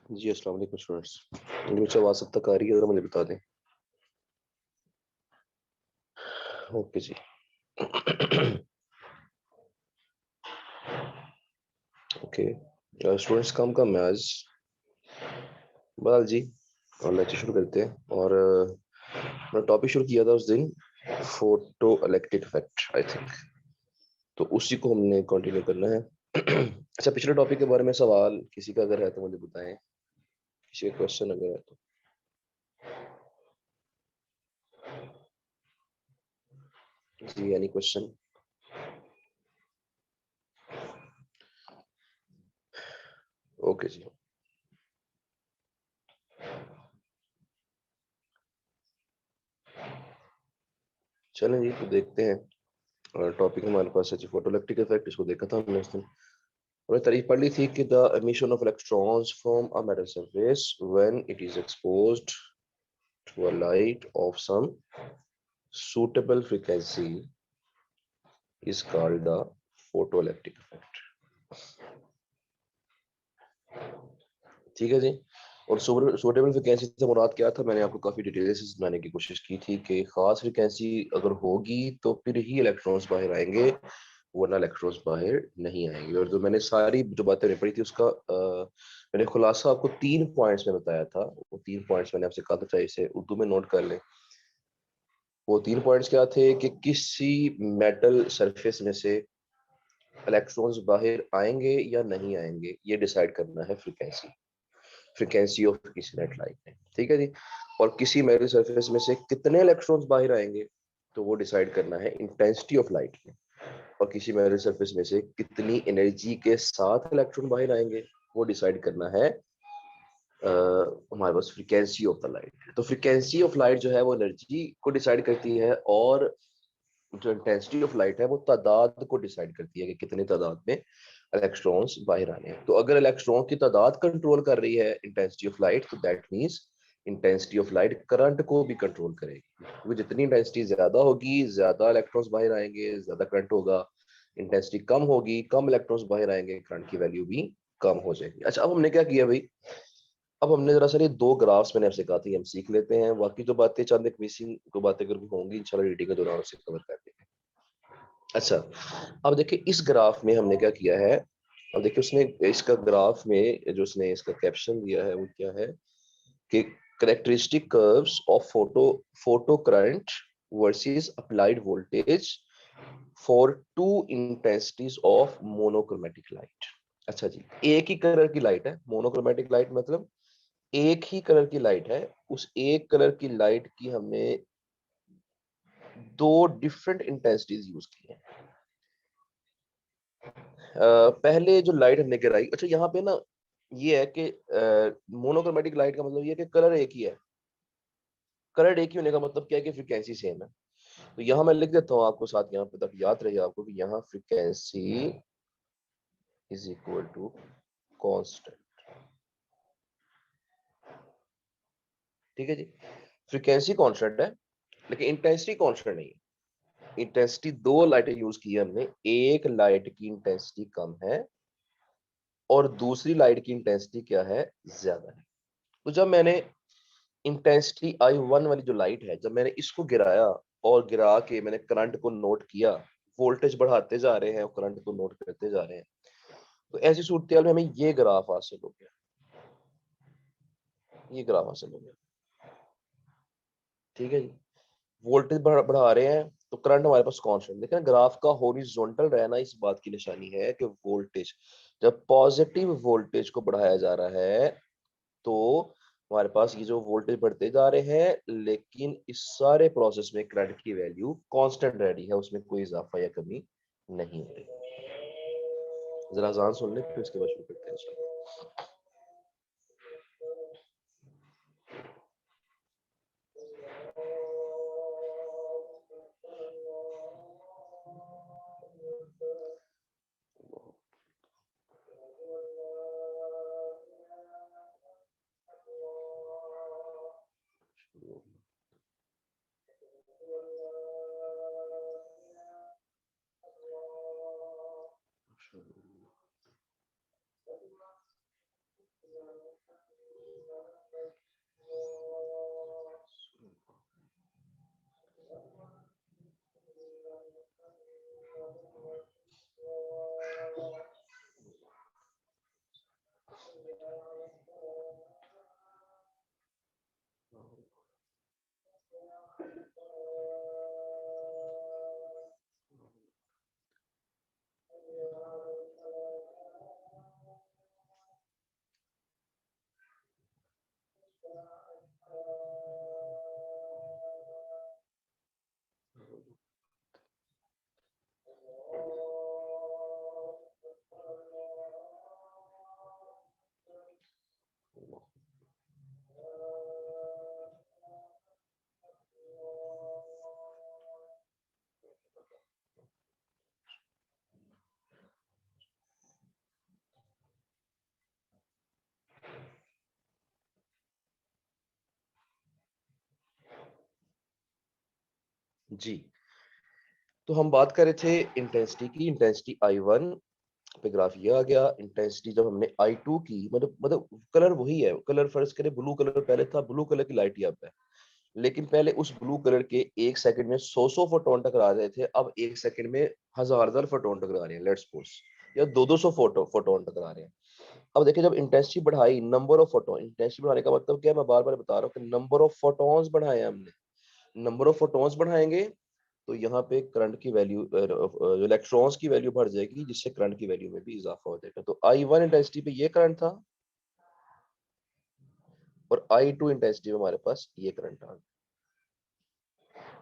जी अस्सलाम वालेकुम स्टूडेंट्स। मुझे आवाज़ अब तक आ रही है, ज़रा मुझे बता दें। ओके जी। ओके स्टूडेंट्स, कम है आज। बहरहाल जी, और लेक्चर शुरू करते हैं। और मैंने टॉपिक शुरू किया था उस दिन, photo electric effect I think, तो उसी को हमने कंटिन्यू करना है। अच्छा, पिछले टॉपिक के बारे में सवाल किसी का अगर है तो मुझे बताएं, किसी का क्वेश्चन अगर है तो। जी, एनी क्वेश्चन? ओके जी, चलें जी, तो देखते हैं। टॉपिक हमारे पास है जी फोटो इलेक्ट्रिक इफेक्ट। इसको देखा था हमने उस दिन। हमने तारीफ पढ़ ली थी कि the emission of electrons from a metal surface when it is exposed to a light of some suitable frequency is called the photoelectric effect। ठीक है जी। और सुटेबल फ्रिक्वेंसी से मुराद क्या था, मैंने आपको काफी डिटेल से समझाने की कोशिश की थी कि खास फ्रिक्वेंसी अगर होगी तो फिर ही इलेक्ट्रॉन्स बाहर आएंगे, वरना इलेक्ट्रॉन्स बाहर नहीं आएंगे। और जो मैंने सारी जो बातें पढ़ी थी उसका मैंने खुलासा आपको 3 पॉइंट्स में बताया था। वो 3 पॉइंट्स मैंने आपसे कहा था, चाहे इसे उर्दू में नोट कर लें। वो 3 पॉइंट्स क्या थे कि किसी मेटल सरफेस में से इलेक्ट्रॉन्स बाहर आएंगे या नहीं आएंगे, ये डिसाइड करना है फ्रीक्वेंसी ऑफ किसी नेट लाइट में। ठीक है जी। और किसी मेटल सरफेस में से कितने इलेक्ट्रॉन्स बाहर आएंगे, तो वो डिसाइड करना है इंटेंसिटी ऑफ लाइट में। और किसी मेटल सरफेस में से कितनी एनर्जी के साथ इलेक्ट्रॉन बाहर आएंगे, वो डिसाइड करना है हमारे पास फ्रीक्वेंसी ऑफ द लाइट। तो फ्रीक्वेंसी ऑफ लाइट जो है वो एनर्जी को डिसाइड करती है, और जो इंटेंसिटी ऑफ लाइट है वो तादाद को डिसाइड करती है कि कितने तादाद में इलेक्ट्रॉन्स बाहर आने हैं। तो अगर इलेक्ट्रॉन की तादाद कंट्रोल कर रही है इंटेंसिटी ऑफ लाइट, तो that means intensity of light current को भी कंट्रोल करेगी, क्योंकि जितनी इंटेंसिटी ज्यादा होगी ज्यादा इलेक्ट्रॉन्स बाहर आएंगे, ज्यादा करंट होगा। इंटेंसिटी कम होगी, कम इलेक्ट्रॉन्स बाहर आएंगे, करंट की वैल्यू भी कम हो जाएगी। अच्छा, अब हमने क्या किया भाई, अब हमने जरा सा ये 2 ग्राफ्स मैंने आपसे कहा था, ये हम सीख लेते हैं। बाकी जो बातें चंद एक मिसिंग तो बातें अगर होंगी इंशाल्लाह रीडिंग के दौरान उसे कवर कर देंगे। अच्छा, अब देखिए इस ग्राफ में हमने क्या किया है। अब देखिए उसने इसका ग्राफ में जो उसने इसका कैप्शन दिया है वो क्या है कि characteristic curves of photo current versus applied voltage for two intensities of monochromatic light. अच्छा जी, एक ही कलर की लाइट है। मोनोक्रोमेटिक लाइट मतलब एक ही कलर की लाइट है। उस एक कलर की लाइट की हमने दो डिफरेंट इंटेंसिटीज यूज की है। पहले जो लाइट हमने गिराई, अच्छा यहाँ पे ना ये है कि मोनोक्रोमेटिक लाइट का मतलब ये है कि कलर एक ही है। कलर एक ही होने का मतलब क्या है कि फ्रीक्वेंसी सेम है। तो यहाँ मैं लिख देता हूँ आपको साथ, यहाँ पे ताकि याद रहे आपको कि यहाँ frequency is equal to constant. ठीक है जी। फ्रीक्वेंसी कांस्टेंट है, लेकिन इंटेंसिटी कांस्टेंट नहीं है। इंटेंसिटी दो लाइटें यूज की है हमने, एक लाइट की इंटेंसिटी कम है और दूसरी लाइट की इंटेंसिटी क्या है, ज्यादा है। तो जब मैंने इंटेंसिटी I1 वाली जो लाइट है, जब मैंने इसको गिराया और गिरा के मैंने करंट को नोट किया, वोल्टेज बढ़ाते जा रहे हैं और करंट को नोट करते जा रहे हैं, तो ऐसी सूरत में हमें ये ग्राफ हासिल हो गया। ये ग्राफ हासिल हो गया। ठीक है जी। वोल्टेज बढ़ा रहे हैं तो करंट हमारे पास कांस्टेंट। लेकिन ग्राफ का हॉरिजॉन्टल रहना इस बात की निशानी है कि वोल्टेज, जब पॉजिटिव वोल्टेज को बढ़ाया जा रहा है तो हमारे पास ये जो वोल्टेज बढ़ते जा रहे हैं, लेकिन इस सारे प्रोसेस में करंट की वैल्यू कांस्टेंट रह रही है, उसमें कोई इजाफा या कमी नहीं हो रही। जरा आसान सुन ले, फिर उसके बाद शुरू करते हैं। जी, तो हम बात कर रहे थे इंटेंसिटी की। इंटेंसिटी I1 पे ग्राफ ये आ गया। इंटेंसिटी जब हमने I2 की, मतलब कलर वही है, कलर फर्ज करें ब्लू कलर पहले था, ब्लू कलर की लाइट यहाँ पे है। लेकिन पहले उस ब्लू कलर के 1 सेकंड में 100 फोटोन टकरा रहे थे, अब 1 सेकंड में हजार फोटोन टकरा रहे हैं, लेट्स सपोज, या 200 फोटोन टकरा रहे हैं। अब देखिए, जब इंटेंसिटी बढ़ाई, नंबर ऑफ फोटोन, इंटेंसिटी बढ़ाने का मतलब क्या है, मैं बार बार बता रहा हूँ कि नंबर ऑफ फोटोन्स बढ़ाए हैं हमने। नंबर ऑफ फोटोन्स बढ़ाएंगे तो यहाँ पे करंट की वैल्यू, इलेक्ट्रॉन्स की वैल्यू बढ़ जाएगी, जिससे करंट की वैल्यू में भी इजाफा हो जाएगा। तो I1 इंटेंसिटी पे ये करंट था और I2 इंटेंसिटी में हमारे पास ये करंट आ गया।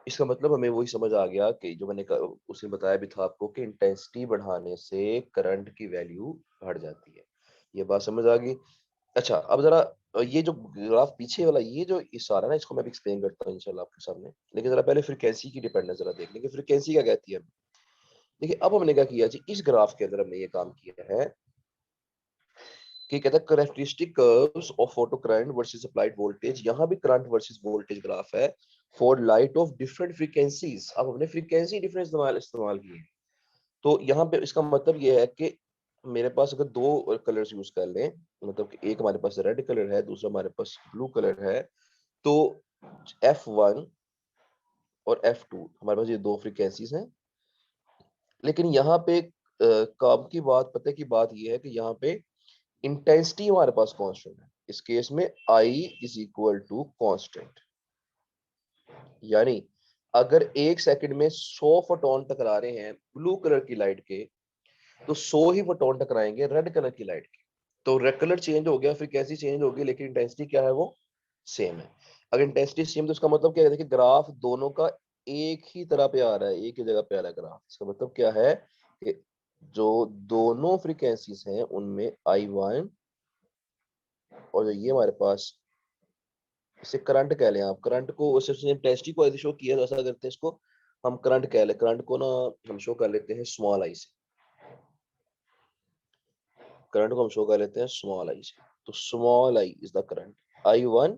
इसका मतलब हमें वही समझ आ गया कि जो उसने बताया भी था आपको कि इंटेंसिटी बढ़ाने से करंट की वैल्यू बढ़ जाती है। ये बात समझ आ गई। अच्छा, अब जरा ये जो ग्राफ पीछे वाला, ये जो इशारा है ना, इसको मैं भी एक्सप्लेन करता हूँ इंशाल्लाह आपके सामने। लेकिन जरा पहले फ्रीक्वेंसी की डिपेंडेंस जरा देख लेंगे, फ्रीक्वेंसी क्या कहती है। देखिए, अब हमने क्या किया जी, इस ग्राफ के अंदर हमने ये काम किया है कि कहता है characteristic curves of photo current versus applied voltage. यहाँ भी करंट वर्सेस वोल्टेज ग्राफ है for light of different frequencies. अब हमने फ्रीक्वेंसी डिफरेंस इस्तेमाल की है। तो यहाँ पे इसका मतलब ये है कि मेरे पास अगर दो कलर्स यूज कर लें, मतलब कि एक हमारे पास रेड कलर है, दूसरा हमारे पास ब्लू कलर है, तो F1 और F2 हमारे पास ये दो फ्रीक्वेंसीज हैं। लेकिन यहाँ पे काम की बात, पता की बात ये है कि यहाँ पे इंटेंसिटी हमारे पास कांस्टेंट है। इस केस में I is equal to constant, यानी अगर 1 सेकंड में 100 फोटोन टकरा रहे हैं ब्लू कलर की लाइट के, तो 100 ही फोटोन टकराएंगे रेड कलर की लाइट के। तो रेड कलर चेंज हो गया, फ्रीक्वेंसी चेंज हो गई, लेकिन इंटेंसिटी क्या है, वो सेम है। अगर इंटेंसिटी सेम, तो इसका मतलब क्या है, देखिए ग्राफ दोनों का एक ही तरह पे आ रहा है, एक ही जगह पे आ रहा है ग्राफ। इसका मतलब क्या है कि जो दोनों फ्रीक्वेंसीज हैं उनमें I1 और जो ये हमारे पास, इसे करंट कह लें आप, करंट को वैसे इंटेंसिटी को ऐसे शो किया, तो ऐसा करते हैं इसको हम करंट कह लें, करंट को ना हम शो कर लेते हैं स्मॉल आई से, करंट को हम शो कर लेते हैं स्मॉल आई से। तो small I is the current, I1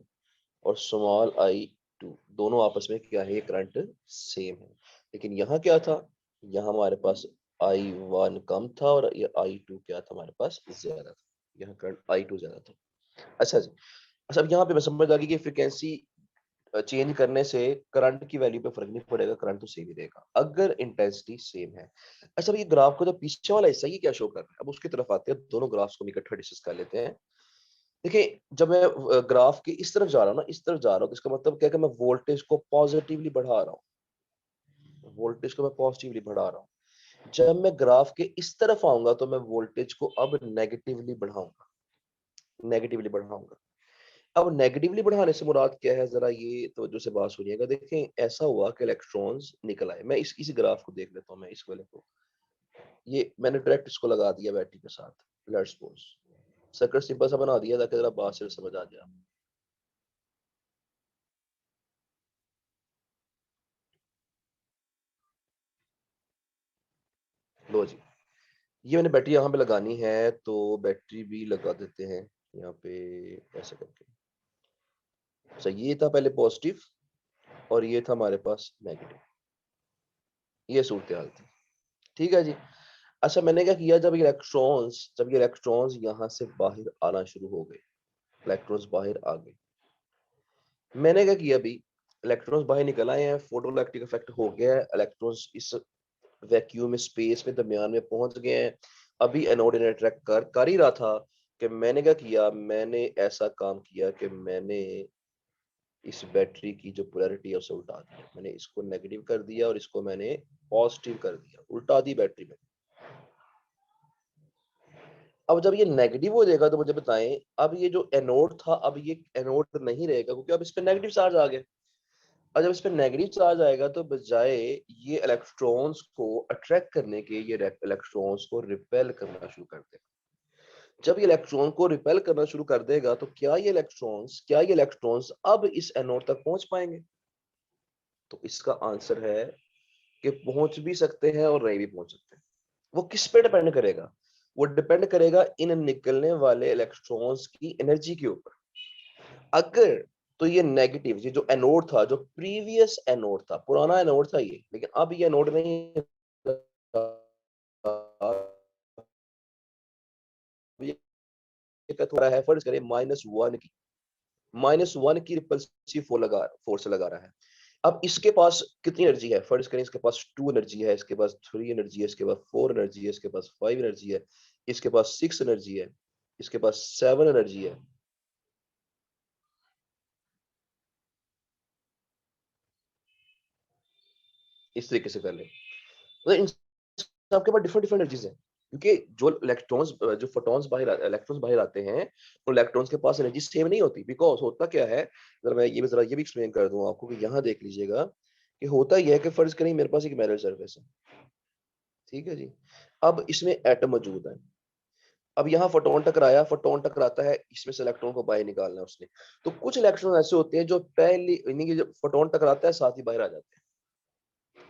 और स्मॉल I2 दोनों आपस में क्या है, ये करंट सेम है। लेकिन यहाँ क्या था, यहाँ हमारे पास I1 कम था और ये I2 क्या था, हमारे पास ज्यादा था। यहाँ करंट I2 ज्यादा था। अच्छा जी, अच्छा, अब यहाँ पे मैं समझ आ गई कि फ्रिक्वेंसी चेंज करने से करंट की वैल्यू पे फर्क नहीं पड़ेगा, करंट तो सेम ही रहेगा अगर इंटेंसिटी सेम है। अच्छा, अब ये ग्राफ को जो पीछे वाला हिस्सा, ये क्या शो कर रहा है, अब उसकी तरफ आते हैं, दोनों ग्राफ्स को इकट्ठा डिस्कस कर लेते हैं। देखिए, जब मैं ग्राफ के इस तरफ जा रहा हूँ ना, इस तरफ जा रहा हूँ, तो इसका मतलब क्या है कि मैं वोल्टेज को पॉजिटिवली बढ़ा रहा हूँ, वोल्टेज को मैं पॉजिटिवली बढ़ा रहा हूँ। जब मैं ग्राफ के इस तरफ आऊंगा तो मैं वोल्टेज को अब नेगेटिवली बढ़ाऊंगा, नेगेटिवली बढ़ाऊंगा। अब नेगेटिवली बढ़ाने से मुराद क्या है, जरा ये तवज्जो से बात सुनिएगा। देखें, ऐसा हुआ कि इलेक्ट्रॉन्स निकल आए। मैं इस ग्राफ को देख लेता हूँ, मैं इस वाले को, ये मैंने डायरेक्ट इसको लगा दिया बैटरी के साथ, लेट्स सपोज सर्किट सिंपल सा बना दिया ताकि जरा बात से समझ आ जाए। लो जी, ये मैंने बैटरी यहाँ पे लगानी है, तो बैटरी भी लगा देते हैं यहाँ पे ऐसे करके। अच्छा, ये था पहले पॉजिटिव और ये था हमारे पास नेगेटिव, ये सूरत हाल थी। ठीक है जी। अच्छा, मैंने क्या किया, जब ये इलेक्ट्रॉन्स यहाँ से बाहर आना शुरू हो गए, इलेक्ट्रॉन्स बाहर आ गए, मैंने क्या किया, अभी इलेक्ट्रॉन्स बाहर निकल आए हैं, फोटोइलेक्ट्रिक इफेक्ट हो गया है, इलेक्ट्रॉन्स इस वैक्यूम स्पेस में दरमियान में पहुंच गए हैं। अभी एनोड इन्हें अट्रैक्ट कर ही रहा था कि मैंने क्या किया, मैंने ऐसा काम किया कि मैंने इस बैटरी की जो पोलैरिटी है उसे उल्टा दिया, मैंने इसको नेगेटिव कर दिया और इसको मैंने पॉजिटिव कर दिया, उल्टा दी बैटरी में। अब जब ये नेगेटिव हो जाएगा तो मुझे बताएं, अब ये जो एनोड था अब ये एनोड नहीं रहेगा, क्योंकि अब इस पे नेगेटिव चार्ज आ गया। और जब इस पे नेगेटिव चार्ज आएगा तो बजाय ये इलेक्ट्रॉन्स को अट्रैक्ट करने के, ये इलेक्ट्रॉन्स को रिपेल करना शुरू कर देगा। जब ये इलेक्ट्रॉन को रिपेल करना शुरू कर देगा तो क्या ये इलेक्ट्रॉन्स अब इस एनोड तक पहुंच पाएंगे? तो इसका आंसर है कि पहुंच भी सकते हैं और नहीं भी पहुंच सकते। वो किस पे डिपेंड करेगा? वो डिपेंड करेगा इन निकलने वाले इलेक्ट्रॉन्स की एनर्जी के ऊपर। अगर तो ये नेगेटिव, ये जो एनोड था, जो प्रीवियस एनोड था, पुराना एनोड था ये, लेकिन अब ये एनोड नहीं ये थोड़ा है, फर्ज करें -1 की रिपल्सिव फोर्स लगा रहा है। अब इसके पास कितनी एनर्जी है? फर्ज करें इसके पास 2 एनर्जी है, इसके पास 3 एनर्जी है, इसके पास 4 एनर्जी है, इसके पास 5 एनर्जी है, इसके पास 6 एनर्जी है, इसके पास 7 एनर्जी है। इस तरीके से कर ले, मतलब इन सबके पास डिफरेंट डिफरेंट एनर्जीज है, क्योंकि जो फोटॉन्स इलेक्ट्रॉन्स बाहर आते हैं, तो इलेक्ट्रॉन्स के पास एनर्जी सेम नहीं होती। बिकॉज होता क्या है, जरा ये भी एक्सप्लेन कर दूं आपको, कि यहाँ देख लीजिएगा कि होता यह है कि फर्ज करें मेरे पास एक मेटल सरफेस है, ठीक है जी। अब इसमें एटम मौजूद है। अब यहाँ फोटोन टकराता है, इसमें से इलेक्ट्रॉन को बाहर निकालना है उसने। तो कुछ इलेक्ट्रॉन ऐसे होते हैं जो पहले, यानी कि जब फोटोन टकराता है साथ ही बाहर आ जाते हैं,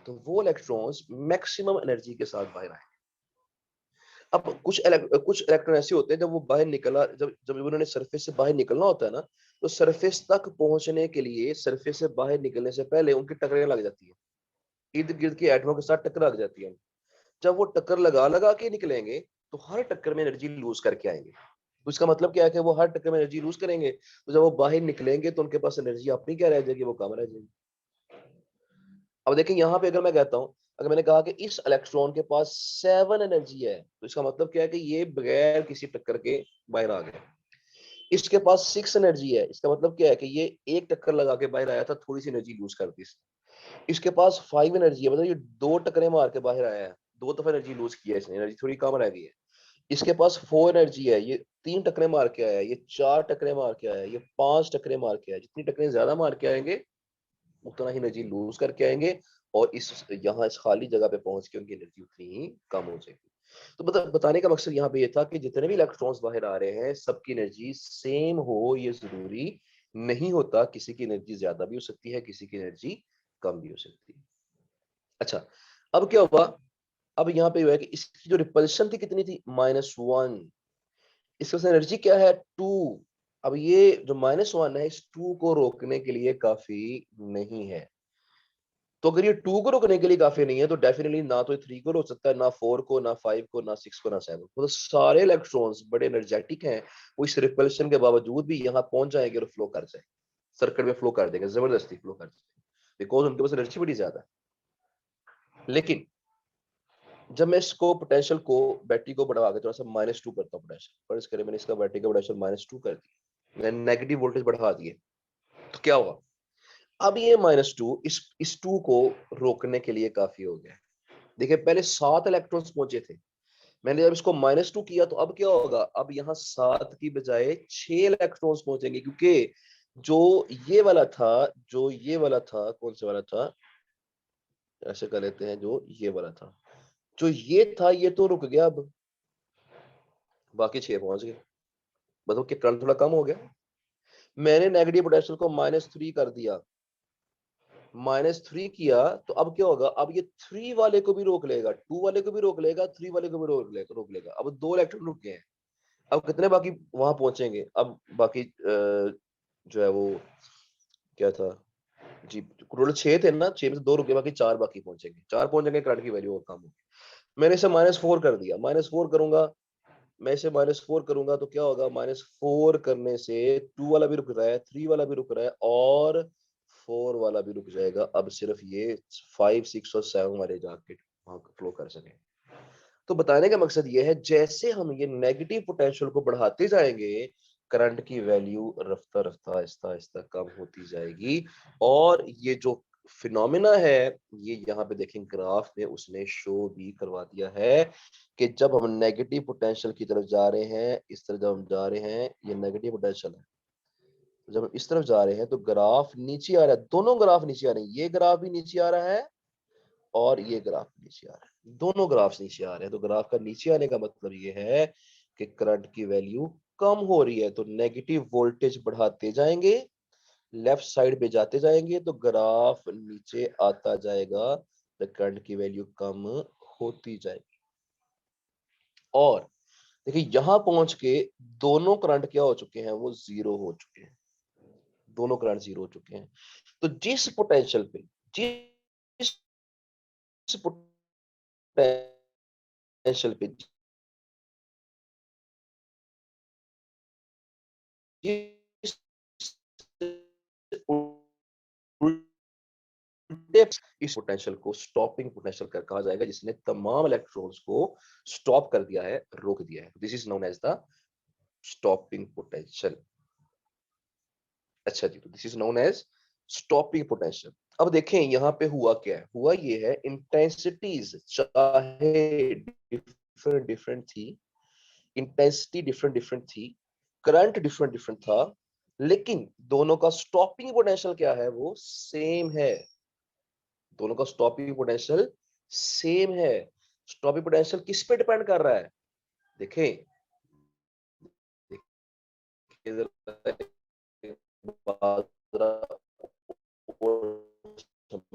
तो वो इलेक्ट्रॉन्स मैक्सिमम एनर्जी के साथ बाहर आए। अब कुछ इलेक्ट्रॉन ऐसे होते हैं, जब वो बाहर निकला, जब जब उन्होंने सरफेस से बाहर निकलना होता है ना, तो सरफेस तक पहुंचने के लिए, सरफेस से बाहर निकलने से पहले उनकी टकरें लग जाती है, इर्द गिर्द के एटमों के साथ टक्कर लग जाती है। जब वो टक्कर लगा लगा के निकलेंगे, तो हर टक्कर में एनर्जी लूज करके आएंगे। तो इसका मतलब क्या है कि वो हर टक्कर में एनर्जी लूज करेंगे, तो जब वो बाहर निकलेंगे तो उनके पास एनर्जी अपनी क्या रह जाएगी, वो कम रह जाएगी। अब देखें यहाँ पे, अगर मैं कहता हूँ, अगर मैंने कहा कि इस इलेक्ट्रॉन के पास 7 एनर्जी है, तो इसका मतलब क्या है कि ये बगैर किसी टक्कर के बाहर आ गया। इसके पास 6 एनर्जी है, इसका मतलब क्या है कि ये एक टक्कर लगा के बाहर आया था, थोड़ी सी एनर्जी लूज कर दी इसने। इसके पास 5 एनर्जी है, मतलब ये 2 टक्करें मार के बाहर आया है, 2 दफा एनर्जी लूज किया है इसने, एनर्जी थोड़ी कम रह गई है। इसके पास 4 एनर्जी है, ये 3 टक्करें मार के आया है, ये 4 टक्करें मार के आया है, ये 5 टक्करें मार के आया है। जितनी टक्करें ज्यादा मार के आएंगे, उतना ही एनर्जी लूज करके आएंगे, और इस खाली जगह पे पहुंच के उनकी एनर्जी उतनी ही कम हो जाएगी। तो बताने का मकसद यहाँ पे ये था कि जितने भी इलेक्ट्रॉन्स बाहर आ रहे हैं, सबकी एनर्जी सेम हो ये जरूरी नहीं होता। किसी की एनर्जी ज्यादा भी हो सकती है, किसी की एनर्जी कम भी हो सकती है। अच्छा, अब क्या हुआ? अब यहाँ पे हुआ है कि इसकी जो रिपल्शन थी कितनी थी, -1। इसके पास एनर्जी क्या है, 2। अब ये जो -1 है, इस 2 को रोकने के लिए काफी नहीं है। तो अगर ये 2 को रोकने के लिए काफी नहीं है, तो डेफिनेटली ना तो 3 को रोक सकता है, ना 4 को, ना 5 को, ना 6 को, ना 7 को। तो सारे इलेक्ट्रॉन्स बड़े एनर्जेटिक हैं, वो इस रिपल्शन के बावजूद भी यहाँ पहुंच जाएंगे और फ्लो कर जाएंगे, सर्किट में फ्लो कर देंगे, जबरदस्ती फ्लो कर देंगे, बिकॉज उनके पास एनर्जी बड़ी ज्यादा है। लेकिन जब मैं इसको पोटेंशियल को, बैटरी को बढ़वा के थोड़ा सा -2 करता हूँ पोटेंशियल, फर्ज करें मैंने इसका बैटरी का पोटेंशियल -2 कर दिया, मैंने नेगेटिव वोल्टेज बढ़ा दिए, तो क्या हुआ? अब ये -2 इस 2 को रोकने के लिए काफी हो गया। देखिए, पहले 7 इलेक्ट्रॉन्स पहुंचे थे, मैंने जब इसको -2 किया, तो अब क्या होगा? अब यहाँ 7 की बजाय 6 इलेक्ट्रॉन्स पहुंचेंगे, क्योंकि जो ये वाला था, कौन सा वाला था, ऐसे कर लेते हैं, जो ये वाला था, जो ये था, ये तो रुक गया, अब बाकी 6 पहुंच गए। मतलब कि करंट थोड़ा कम हो गया। मैंने नेगेटिव पोटेंशियल को -3 कर दिया, -3 किया, तो अब क्या होगा? अब ये 3 वाले को भी रोक लेगा, 2 वाले को भी रोक लेगा, 3 वाले को भी रोक लेगा। अब 2 इलेक्ट्रॉन रुक गए हैं। अब कितने बाकी वहां पहुंचेंगे? अब बाकी जो है वो क्या था जी, टोटल 6 थे ना, 6 में से 2 रुके, बाकी 4 बाकी पहुंचेंगे, 4 पहुंचेंगे, करंट की वैल्यू और कम होगी। मैंने इसे -4 कर दिया, -4 करूंगा, मैं इसे -4 करूंगा, तो क्या होगा? -4 करने से 2 वाला भी रुक रहा है, 3 वाला भी रुक रहा है, और 4 वाला भी रुक जाएगा। अब सिर्फ ये 5, 6 और 7 वाले जाके वहां फ्लो कर सके। तो बताने का मकसद ये है, जैसे हम ये नेगेटिव पोटेंशियल को बढ़ाते जाएंगे, करंट की वैल्यू रफ्ता रफ्ता आहिस्ता आहिस्ता कम होती जाएगी। और ये जो फिनोमिना है, ये यहाँ पे देखें ग्राफ में उसने शो भी करवा दिया है कि जब हम नेगेटिव पोटेंशियल की तरफ जा रहे हैं, इस तरफ जब हम जा रहे हैं, ये नेगेटिव पोटेंशियल है, जब हम इस तरफ जा रहे हैं तो ग्राफ नीचे आ रहा है, दोनों ग्राफ नीचे आ रहे हैं, ये ग्राफ भी नीचे आ रहा है और ये ग्राफ नीचे आ रहा है, दोनों ग्राफ नीचे आ रहे हैं। तो ग्राफ का नीचे आने का मतलब ये है कि करंट की वैल्यू कम हो रही है, तो नेगेटिव वोल्टेज बढ़ाते जाएंगे, लेफ्ट साइड पे जाते जाएंगे तो ग्राफ नीचे आता जाएगा, तो करंट की वैल्यू कम होती जाएगी। और देखिए यहां पहुंच के दोनों करंट क्या हो चुके हैं, वो जीरो हो चुके हैं, दोनों करंट जीरो हो चुके हैं। तो जिस पोटेंशियल पे, जिस पोटेंशियल पे, जिस इस पोटेंशियल को स्टॉपिंग पोटेंशियल कर कहा जाएगा, जिसने तमाम इलेक्ट्रॉन्स को स्टॉप कर दिया है, रोक दिया है। This is known as the stopping potential. अच्छा जी, तो this is known as stopping potential. अब देखें यहाँ पे हुआ क्या है, हुआ ये है इंटेंसिटीज चाहे डिफरेंट डिफरेंट थी, इंटेंसिटी डिफरेंट डिफरेंट थी, करंट डिफरेंट डिफरेंट था, लेकिन दोनों का स्टॉपिंग पोटेंशियल क्या है, वो सेम है। दोनों का स्टॉपिंग पोटेंशियल सेम है। स्टॉपिंग पोटेंशियल किस पे डिपेंड कर रहा है, देखें,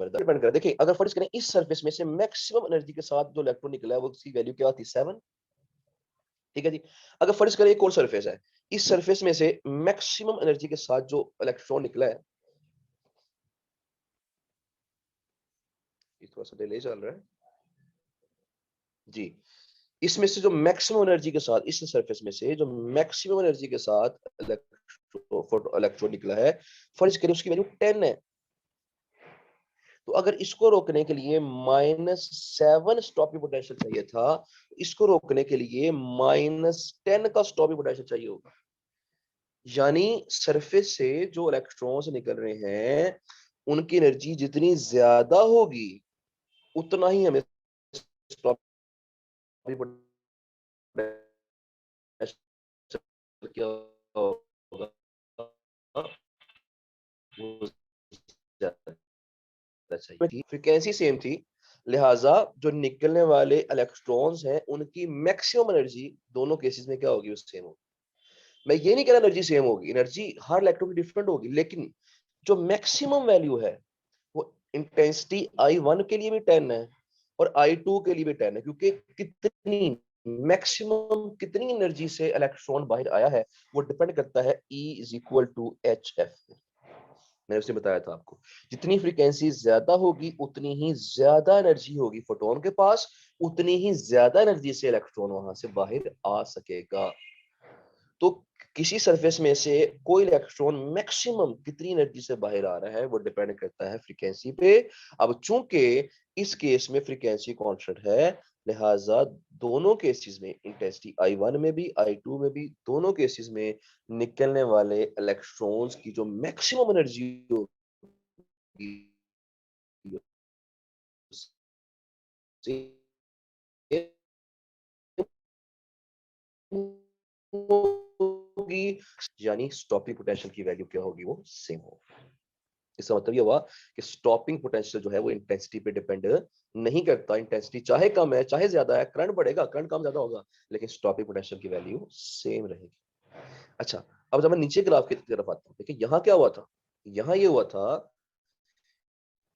डिपेंड कर, देखिए अगर फर्ज करें इस सरफेस में से मैक्सिमम एनर्जी के साथ जो इलेक्ट्रॉन निकला है वो उसकी वैल्यू क्या थी, 7। ठीक है जी। अगर फर्ज करें एक और सरफेस है, इस सरफेस में से मैक्सिमम एनर्जी के साथ जो इलेक्ट्रॉन निकला है, थोड़ा सा डिले चल रहा है जी, इसमें से जो मैक्सिमम एनर्जी के साथ, इस सरफेस में से जो मैक्सिमम एनर्जी के साथ इलेक्ट्रॉन निकला है, फर्ज करें उसकी वैल्यू 10 है। तो अगर इसको रोकने के लिए -7 स्टॉपिंग पोटेंशियल चाहिए था, इसको रोकने के लिए -10 का स्टॉपिंग पोटेंशियल चाहिए होगा। यानी सरफेस से जो इलेक्ट्रॉन्स निकल रहे हैं, उनकी एनर्जी जितनी ज्यादा होगी, उतना ही हमें स्टॉपिंग पोटेंशियल क्या होगा, वो ज्यादा चाहिए। फ्रीक्वेंसी सेम थी, लिहाजा जो निकलने वाले इलेक्ट्रॉन्स हैं, उनकी मैक्सिमम एनर्जी दोनों केसेस में क्या होगी, वो सेम होगी। मैं ये नहीं कह रहा एनर्जी सेम होगी, एनर्जी हर इलेक्ट्रॉन की डिफरेंट होगी, लेकिन जो मैक्सिमम वैल्यू है वो इंटेंसिटी I1 के लिए भी 10 है और I2 के लिए भी 10 है, क्योंकि कितनी मैक्सिमम कितनी एनर्जी से इलेक्ट्रॉन बाहर आया है वो डिपेंड करता है E is equal to HF। मैंने उसे बताया था आपको, जितनी फ्रीक्वेंसी ज्यादा होगी उतनी ही ज्यादा एनर्जी होगी फोटोन के पास, उतनी ही ज्यादा एनर्जी से इलेक्ट्रॉन वहां से बाहर आ सकेगा। तो किसी सरफेस में से कोई इलेक्ट्रॉन मैक्सिमम कितनी एनर्जी से बाहर आ रहा है वो डिपेंड करता है फ्रीक्वेंसी पे। अब चूंकि इस केस में फ्रीक्वेंसी कांस्टेंट है, लिहाजा दोनों केसेस में, इंटेंसिटी I1 में भी I2 में भी, दोनों केसेस में निकलने वाले इलेक्ट्रॉन्स की जो मैक्सिमम एनर्जी होगी होगी, यानी स्टॉपिंग पोटेंशियल की वैल्यू क्या होगी, वो सेम होगी। इसका मतलब ये हुआ कि स्टॉपिंग पोटेंशियल जो है वो इंटेंसिटी पे डिपेंड नहीं करता। इंटेंसिटी चाहे कम है चाहे ज्यादा है, करंट बढ़ेगा, करंट कम ज्यादा होगा, लेकिन स्टॉपिंग पोटेंशियल की वैल्यू सेम रहेगी। अच्छा, अब जब मैं नीचे ग्राफ की तरफ आता हूँ, देखिए यहाँ क्या हुआ था, यहाँ ये हुआ था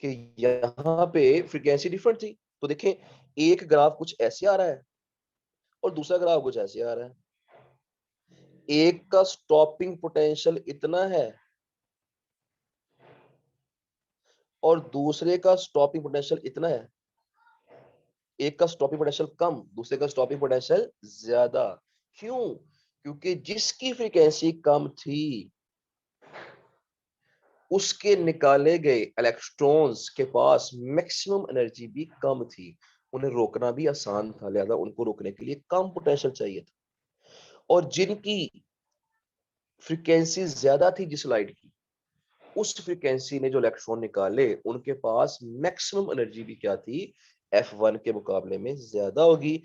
कि यहाँ पे फ्रीक्वेंसी डिफरेंट थी। तो देखें एक ग्राफ कुछ ऐसे आ रहा है और दूसरा ग्राफ कुछ ऐसे आ रहा है। एक का स्टॉपिंग पोटेंशियल इतना है और दूसरे का स्टॉपिंग पोटेंशियल इतना है। एक का स्टॉपिंग पोटेंशियल कम, दूसरे का स्टॉपिंग पोटेंशियल ज्यादा। क्यों? क्योंकि जिसकी फ्रीक्वेंसी कम थी उसके निकाले गए इलेक्ट्रॉन्स के पास मैक्सिमम एनर्जी भी कम थी। उन्हें रोकना भी आसान था, लिहाजा उनको रोकने के लिए कम पोटेंशियल चाहिए था। और जिनकी फ्रीक्वेंसी ज्यादा थी जिस लाइट की, उस फ्रीक्वेंसी ने जो इलेक्ट्रॉन निकाले, उनके पास मैक्सिमम एनर्जी भी क्या थी, F1 के मुकाबले में ज्यादा होगी।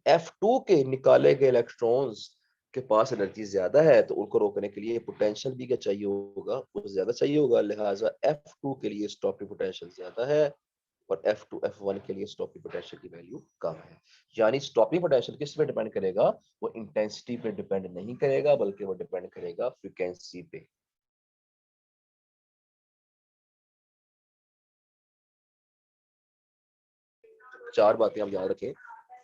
F2 के निकाले गए इलेक्ट्रॉन्स के पास एनर्जी ज्यादा है, तो उनको रोकने के लिए पोटेंशियल भी क्या चाहिए होगा, वो ज्यादा चाहिए होगा। लिहाजा F2 के लिए स्टॉपिंग पोटेंशियल ज्यादा है और F2 F1 के लिए स्टॉपिंग पोटेंशियल की वैल्यू कम है। यानी स्टॉपिंग पोटेंशियल किस पे डिपेंड करेगा, वो इंटेंसिटी पे डिपेंड नहीं करेगा, बल्कि वो डिपेंड करेगा फ्रीक्वेंसी पे। चार बातें आप याद रखें।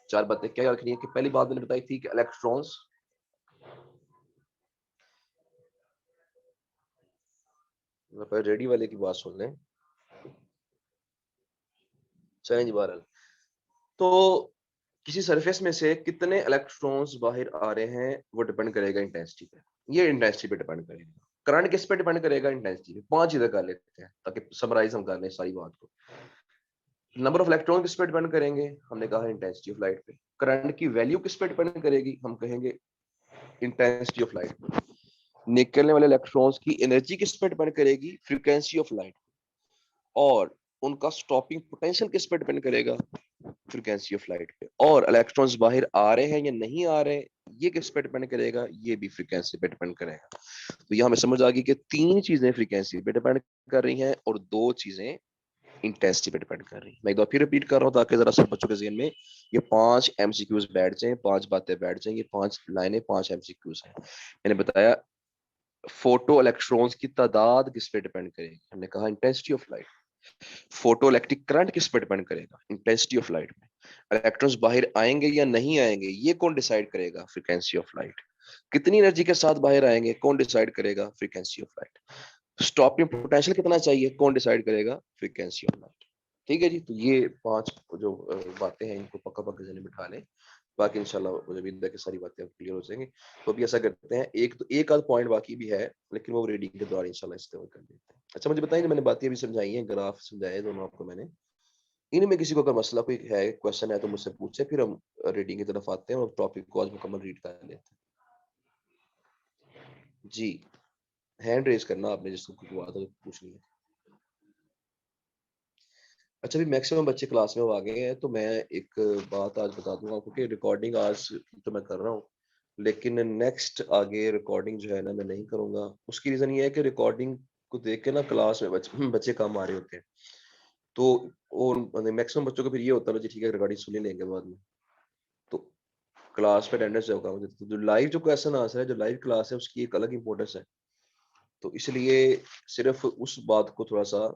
चार बातें क्या याद रखनी है कि पहली बात मैंने बताई थी कि इलेक्ट्रॉन्स, रेडी वाले की बात सुन लें। चलें जी, बहरहाल तो किसी सरफेस में से कितने इलेक्ट्रॉन्स बाहर आ रहे हैं वो डिपेंड करेगा इंटेंसिटी पे। ये इंटेंसिटी पे डिपेंड करेगा। करंट किस पे डिपेंड करेगा, इंटेंसिटी पे। पांच चीजें कर लेते हैं ताकि समराइज हम कर लें सारी बात को। नंबर ऑफ इलेक्ट्रॉन किस पे डिपेंड करेंगे, हमने कहा इंटेंसिटी ऑफ लाइट पे। करंट की वैल्यू किस पे डिपेंड करेगी, हम कहेंगे इंटेंसिटी ऑफ लाइट पे। निकलने वाले इलेक्ट्रॉन्स की एनर्जी किस पे डिपेंड करेगी, फ्रीक्वेंसी ऑफ लाइट। और उनका स्टॉपिंग पोटेंशियल किस पे डिपेंड करेगा, फ्रीक्वेंसी ऑफ लाइट पे। और इलेक्ट्रॉन्स बाहर आ रहे हैं या नहीं आ रहे, ये किस पे डिपेंड करेगा, ये भी फ्रीक्वेंसी पे डिपेंड करेगा। तो ये हमें समझ आ गई कि तीन चीजें फ्रीक्वेंसी पे डिपेंड कर रही हैं और दो चीजें इंटेंसिटी पे डिपेंड कर रही है। मैं एक बार फिर रिपीट कर रहा हूँ ताकि जरा सब बच्चों के ज़हन में ये 5 एमसीक्यूज बैठ जाएं, 5 बातें बैठ जाएं। ये 5 लाइनें 5 एमसीक्यूज हैं। मैंने बताया फोटो इलेक्ट्रॉन्स की तादाद किस पे डिपेंड करेगी, हमने कहा intensity of light. Photo electric current किस पे डिपेंड करेगा, इंटेंसिटी ऑफ लाइट में। इलेक्ट्रॉन्स बाहर आएंगे या नहीं आएंगे, ये कौन डिसाइड करेगा, फ्रीक्वेंसी ऑफ लाइट। कितनी एनर्जी के साथ बाहर आएंगे, कौन डिसाइड करेगा, frequency of light. Stopping potential कितना चाहिए, कौन डिसाइड करेगा, फ्रीक्वेंसी ऑफ लाइट। ठीक है जी, तो ये 5 जो बातें हैं इनको पक्का पक्का जहन में बिठा लें। बाकी इंशाल्लाह मुझे उम्मीद है कि सारी बातें अब क्लियर हो जाएंगी। तो अभी ऐसा करते हैं, एक आध पॉइंट बाकी भी है, लेकिन वो रीडिंग के दौरान इंशाल्लाह इस्तेमाल कर लेते हैं। अच्छा मुझे बताइए, जो मैंने बातें अभी समझाई हैं, ग्राफ समझाए दोनों आपको मैंने, इनमें किसी को अगर मसला कोई है, क्वेश्चन है, तो मुझसे पूछे, फिर हम रीडिंग की तरफ आते हैं और टॉपिक को आज मुकम्मल रीड कर लेते हैं जी। हैंड रेज करना आपने, जिसको कोई बात अगर पूछनी है। अच्छा, अभी मैक्सिमम बच्चे क्लास में वो आ गए हैं, तो मैं एक बात आज बता दूंगा आपको कि रिकॉर्डिंग आज तो मैं कर रहा हूँ, लेकिन नेक्स्ट आगे रिकॉर्डिंग जो है ना मैं नहीं करूंगा। उसकी रीजन ये है कि रिकॉर्डिंग को देख के ना क्लास में बच्चे कम आ रहे होते हैं। तो और मैक्सिमम बच्चों को फिर ये होता है जी ठीक है रिकॉर्डिंग सुन ही लेंगे बाद में। तो क्लास पे अटेंडेंस होगा मुझे, तो जो लाइव जो क्वेश्चन आंसर है, जो लाइव क्लास है, उसकी एक अलग इंपॉर्टेंस है। तो इसलिए सिर्फ उस बात को थोड़ा सा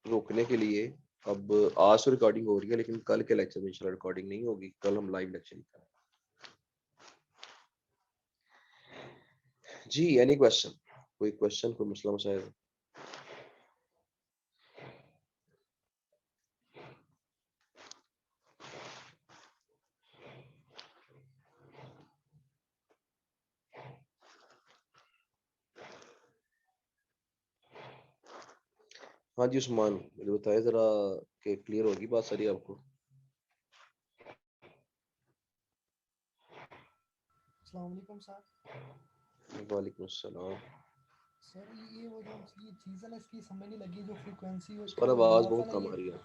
रोकने के लिए अब आज तो रिकॉर्डिंग हो रही है, लेकिन कल के लेक्चर में इंशाल्लाह रिकॉर्डिंग नहीं होगी। कल हम लाइव लेक्चर ही करेंगे जी। एनी क्वेश्चन, कोई क्वेश्चन, कोई मसला मसाइल। हाँ जी उस्मान, मुझे बताए जरा कि क्लियर होगी बात सारी आपको। अस्सलाम वालेकुम सर। वालेकुम अस्सलाम। सर ये वो जो ये चीज़ है ना, इसकी समझ नहीं लगी, जो फ्रीक्वेंसी का पर जो आवाज ग्राफ है बहुत ना कम ये। आ रही है।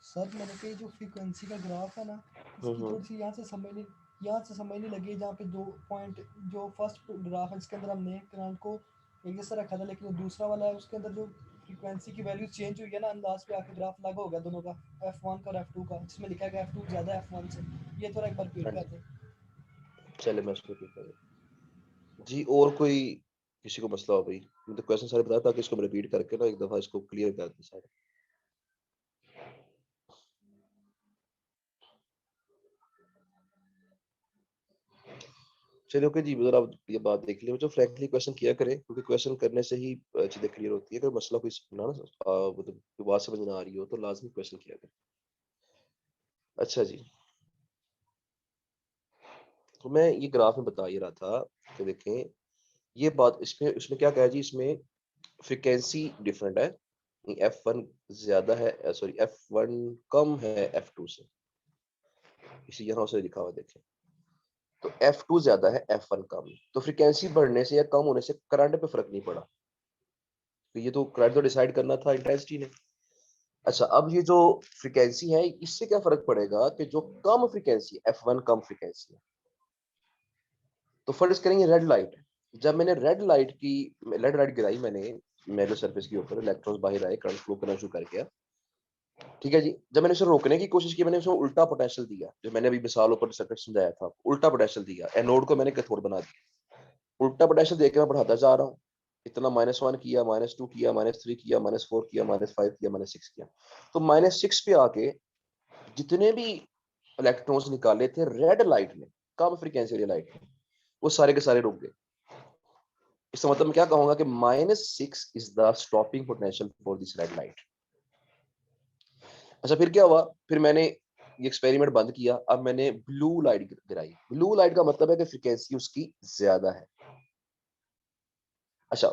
सर मैंने कहा जो फ्रीक्वेंसी का ग्राफ है ना, इसकी हम्म। थोड़ी सी यहाँ से समझ नहीं लगी। जहाँ पे दो पॉइंट, जो फर्स्ट ग्राफ है जिसके अंदर हमने करंट को एक जैसा रखा था, लेकिन जो दूसरा वाला है उसके अंदर जो फ्रीक्वेंसी की वैल्यू चेंज हुई है ना, अंदाज पे आके ग्राफ अलग हो गया दोनों का, F1 का और F2 का, जिसमें लिखा है कि F2 ज़्यादा है F1 से। ये थोड़ा एक बार रिपीट हाँ कर जी, दें। चले मैं उसको रिपीट कर जी। और कोई किसी को मसला हो भाई, मैं तो क्वेश्चन सारे बताया ताकि इसको रिपीट करके ना एक दफा इसको क्लियर कर दें सारे। चलिए ओके जी, जरा आप ये बात देख लिया, जो फ्रैंकली क्वेश्चन किया करें, क्योंकि क्वेश्चन करने से ही चीजें क्लियर होती है। अगर मसला कोई ना ना मतलब कोई बात समझ ना आ रही हो तो लाजमी क्वेश्चन किया करें। अच्छा जी, तो मैं ये ग्राफ में बता ही रहा था कि देखें, ये बात इसमें इसमें क्या कहा जी, इसमें फ्रीक्वेंसी डिफरेंट है F1 ज्यादा है, सॉरी F1 कम है F2 से, इसी यहाँ से लिखा हुआ देखें। तो F2 ज्यादा है F1 कम है, तो फ्रीक्वेंसी बढ़ने से या कम होने से करंट पे फर्क नहीं पड़ा, तो ये तो करंट तो डिसाइड करना था इंटेंसिटी ने। अच्छा, अब ये जो फ्रीक्वेंसी है इससे क्या फर्क पड़ेगा कि जो कम फ्रीक्वेंसी F1 कम फ्रीक्वेंसी है, तो फर्स्ट करेंगे रेड लाइट। जब मैंने रेड लाइट गिराई मैंने मेटल सरफेस के ऊपर, इलेक्ट्रॉन्स बाहर आए, करंट फ्लो करना शुरू कर गया। ठीक है जी, जब मैंने उसे रोकने की कोशिश की, मैंने उसे उल्टा पोटेंशियल दिया, जो मैंने अभी मिसाल ऊपर सर्किट समझाया था, उल्टा पोटेंशियल दिया, एनोड को मैंने कैथोड बना दिया। उल्टा पोटेंशियल देके मैं बढ़ाता जा रहा हूँ, इतना -1 किया, -2 किया, -3 किया, -4 किया, -5 किया, -6 किया। तो -6 पे आके जितने भी इलेक्ट्रॉन्स निकाले थे रेड लाइट ने, कम फ्रीक्वेंसी वाली लाइट ने, वो सारे के सारे रुक गए। इसका मतलब मैं क्या कहूंगा कि -6 is the stopping potential for this red light. अच्छा, फिर क्या हुआ, फिर मैंने ये एक्सपेरिमेंट बंद किया, अब मैंने ब्लू लाइट गिराई। ब्लू लाइट का मतलब है कि फ्रीक्वेंसी उसकी ज्यादा है। अच्छा,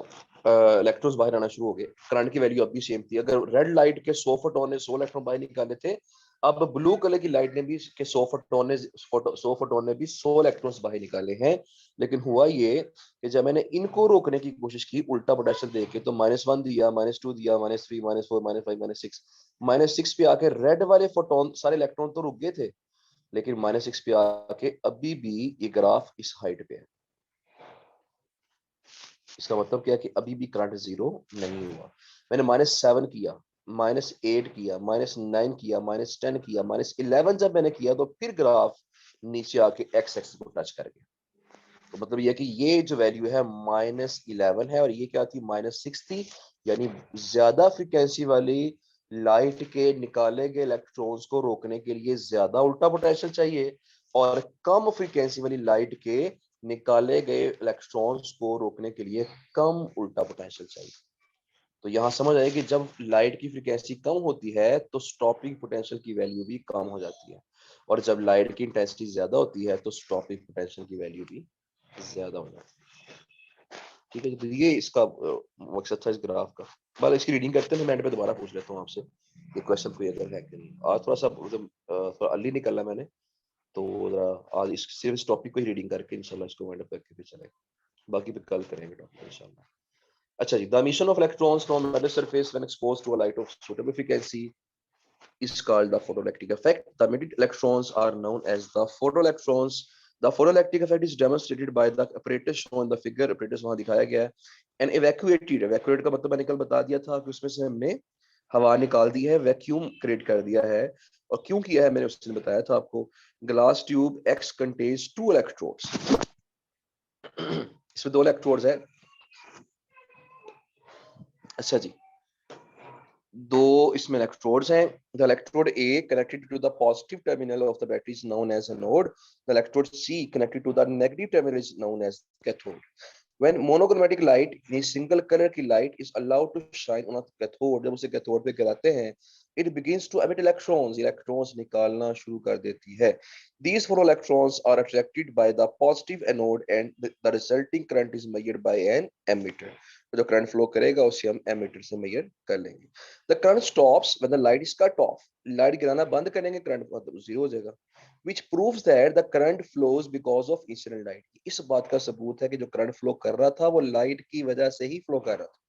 इलेक्ट्रॉन्स बाहर आना शुरू हो गए, करंट की वैल्यू अब भी सेम थी। अगर रेड लाइट के 100 फोटोन ने 100 इलेक्ट्रॉन बाहर निकाले थे, अब ब्लू कलर की लाइट ने भी के 100 फोटोन ने भी 100 इलेक्ट्रॉन्स बाहर निकाले हैं। लेकिन हुआ ये कि जब मैंने इनको रोकने की कोशिश की उल्टा पोटेंशियल देके, तो -1 दिया, -2 दिया, -3, -4, -5, -6, -6 पे आके रेड वाले फोटोन सारे इलेक्ट्रॉन तो रुक गए थे, लेकिन -6 पे आके अभी भी ये ग्राफ इस हाइट पे है। इसका मतलब क्या है कि अभी भी करंट जीरो नहीं हुआ। मैंने -7 किया, -8 किया, -9 किया, -10 किया, -11 जब मैंने किया, तो फिर ग्राफ नीचे आके एक्स एक्सिस को टच कर गया। तो मतलब ये कि ये जो वैल्यू है -11 है, और ये क्या थी, -6 थी। यानी ज्यादा फ्रीक्वेंसी वाली लाइट के निकाले गए इलेक्ट्रॉन्स को रोकने के लिए ज्यादा उल्टा पोटेंशियल चाहिए, और कम फ्रीक्वेंसी वाली लाइट के निकाले गए इलेक्ट्रॉन्स को रोकने के लिए कम उल्टा पोटेंशियल चाहिए। तो यहाँ समझ आए कि जब लाइट की फ्रीक्वेंसी कम होती है तो स्टॉपिंग पोटेंशियल की वैल्यू भी कम हो जाती है, और जब लाइट की इंटेंसिटी ज्यादा होती है तो स्टॉपिंग पोटेंशियल की वैल्यू भी ज्यादा हो जाती है। ठीक है जी, तो ये इसका मकसद था इस ग्राफ का। बस इसकी रीडिंग करते हैं, मैं एंड पे दोबारा पूछ लेता हूँ आपसे ये क्वेश्चन कोई अगर है कि नहीं। आज थोड़ा सा मतलब थोड़ा अर्ली निकला मैंने, तो जरा आज इस सिर्फ इस टॉपिक को ही रीडिंग करके इंशाल्लाह इसको वाइंड अप करके फिर चलेंगे, बाकी फिर कल करेंगे टॉपिक इंशाल्लाह। अच्छा जी, the emission of electrons from metal surface when exposed to a light of suitable frequency is called the photoelectric effect. The emitted electrons are known as the photoelectrons. The photoelectric effect is demonstrated by the apparatus shown in the figure. Apparatus वहां दिखाया गया है। And evacuate का मतलब मैंने कल बता दिया था कि उसमें से हमने हवा निकाल दी है, वैक्यूम क्रिएट कर दिया है। और क्यों किया है मैंने उस दिन बताया था आपको। Glass tube X contains 2 electrodes. इसमें 2 इलेक्ट्रोड्स है। अच्छा जी, दो इसमें इलेक्ट्रोड्स हैं। The electrode A connected to the positive terminal of the battery is known as anode. The electrode C connected to the negative terminal is known as cathode. When monochromatic light, यानी single colour की light is allowed to shine on a cathode, जब उसे cathode पे गिराते हैं, it begins to emit electrons, electrons निकालना शुरू कर देती है। These four electrons are attracted by the positive anode and the resulting current is measured by an ammeter. जो करंट फ्लो करेगा उसे हम एमीटर से मेजर कर लेंगे। The current stops when the light is cut off, light गिराना बंद करेंगे करंट मतलब जीरो हो जाएगा। which proves that the current flows because of incident light. इस बात का सबूत है कि जो करंट फ्लो कर रहा था वो लाइट की वजह से ही फ्लो कर रहा था।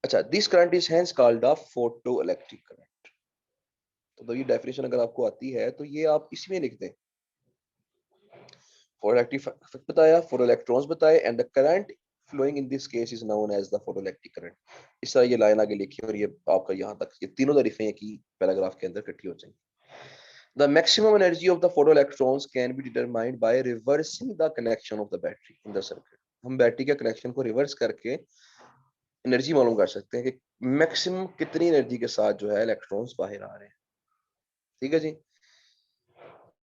अच्छा, this current is hence called the photo electric current. तो ये डेफिनेशन अगर आपको आती है तो ये आप इसमें लिख दें, फोटोइलेक्ट्रिक इफेक्ट बताया, फोटो इलेक्ट्रॉन्स बताए, and the current flowing in this case is known as the photoelectric current. इस तरह ये लाइन आगे लिखी और ये आपका यहाँ तक ये तीनों तारीफें की पैराग्राफ के अंदर इकट्ठी हो जाएंगी। The maximum energy of the photoelectrons can be determined by reversing the connection of the battery in the circuit. हम बैटरी के कनेक्शन को रिवर्स करके एनर्जी मालूम कर सकते हैं कि मैक्सिमम कितनी एनर्जी के साथ जो है इलेक्ट्रॉन्स बाहर आ रहे हैं। ठीक है जी,